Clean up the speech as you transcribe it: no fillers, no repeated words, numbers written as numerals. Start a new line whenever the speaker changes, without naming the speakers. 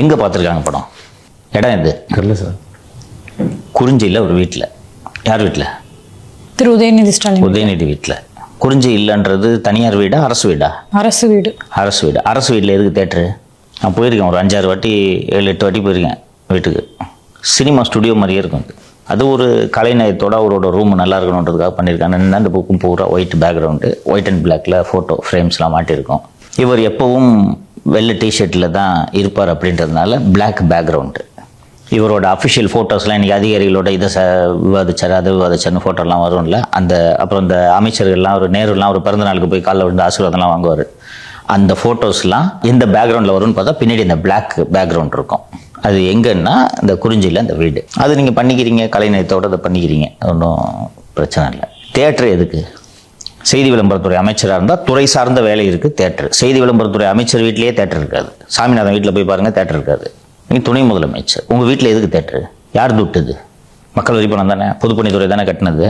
எங்கே பார்த்துருக்காங்க படம்? இடம் எது?
தெரியல சார்.
குறிஞ்சியில் ஒரு வீட்டில். யார் வீட்டில்?
திரு உதயநிதி ஸ்டாலின்.
உதயநிதி வீட்டில். குறிஞ்சி இல்லைன்றது தனியார் வீடா அரசு வீடா?
அரசு வீடு.
அரசு வீடு. அரசு வீட்டில் எதுக்கு தேட்டரு? நான் போயிருக்கேன், ஒரு 5-6 வாட்டி 7-8 வாட்டி போயிருக்கேன் வீட்டுக்கு. சினிமா ஸ்டுடியோ மாதிரியே இருக்கும் அது. அது ஒரு கலைநயத்தோட அவரோட ரூம் நல்லா இருக்கணுன்றதுக்காக பண்ணியிருக்காங்க. அந்த புக்கும் பூரா ஒயிட் பேக்ரவுண்டு, ஒயிட் அண்ட் பிளாக்ல ஃபோட்டோ ஃப்ரேம்ஸ்லாம் மாட்டியிருக்கும். இவர் எப்போவும் வெள்ளை டிஷர்ட்டில் தான் இருப்பார் அப்படின்றதுனால பிளாக் பேக்ரவுண்டு. இவரோட அஃபிஷியல் ஃபோட்டோஸ்லாம் இன்றைக்கி அதிகாரிகளோட இதை விவாதிச்சார், அதை விவாதிச்சார்னு ஃபோட்டோலாம் வரும்ல. அப்புறம் இந்த அமைச்சர்கள்லாம் ஒரு நேருலாம் ஒரு பிறந்த நாளுக்கு போய் காலைல விழுந்து ஆசீர்வாதம்லாம் வாங்குவார். அந்த ஃபோட்டோஸ்லாம் எந்த பேக்ரவுண்டில் வரும்னு பார்த்தா பின்னாடி இந்த பிளாக் பேக்ரவுண்ட் இருக்கும். அது எங்கன்னா இந்த குறிஞ்சியில் அந்த வீடு. அது நீங்கள் பண்ணிக்கிறீங்க, கலைநயத்தோடு அதை பண்ணிக்கிறீங்க, ஒன்றும் பிரச்சனை இல்லை. தேட்டர் எதுக்கு? செய்தி விளம்பரத்துறை அமைச்சராக இருந்தால் துறை சார்ந்த வேலை இருக்குது தேட்டர். செய்தி விளம்பரத்துறை அமைச்சர் வீட்லேயே தேட்டர் இருக்காது. சாமிநாதன் வீட்டில் போய் பாருங்கள், தேட்டர் இருக்காது. நீங்கள் துணை முதலமைச்சர், உங்கள் வீட்டில் எதுக்கு தேட்டரு? யார் துட்டுது? மக்கள் வரி பணம் தானே, பொதுப்பணித்துறை தானே கட்டினது.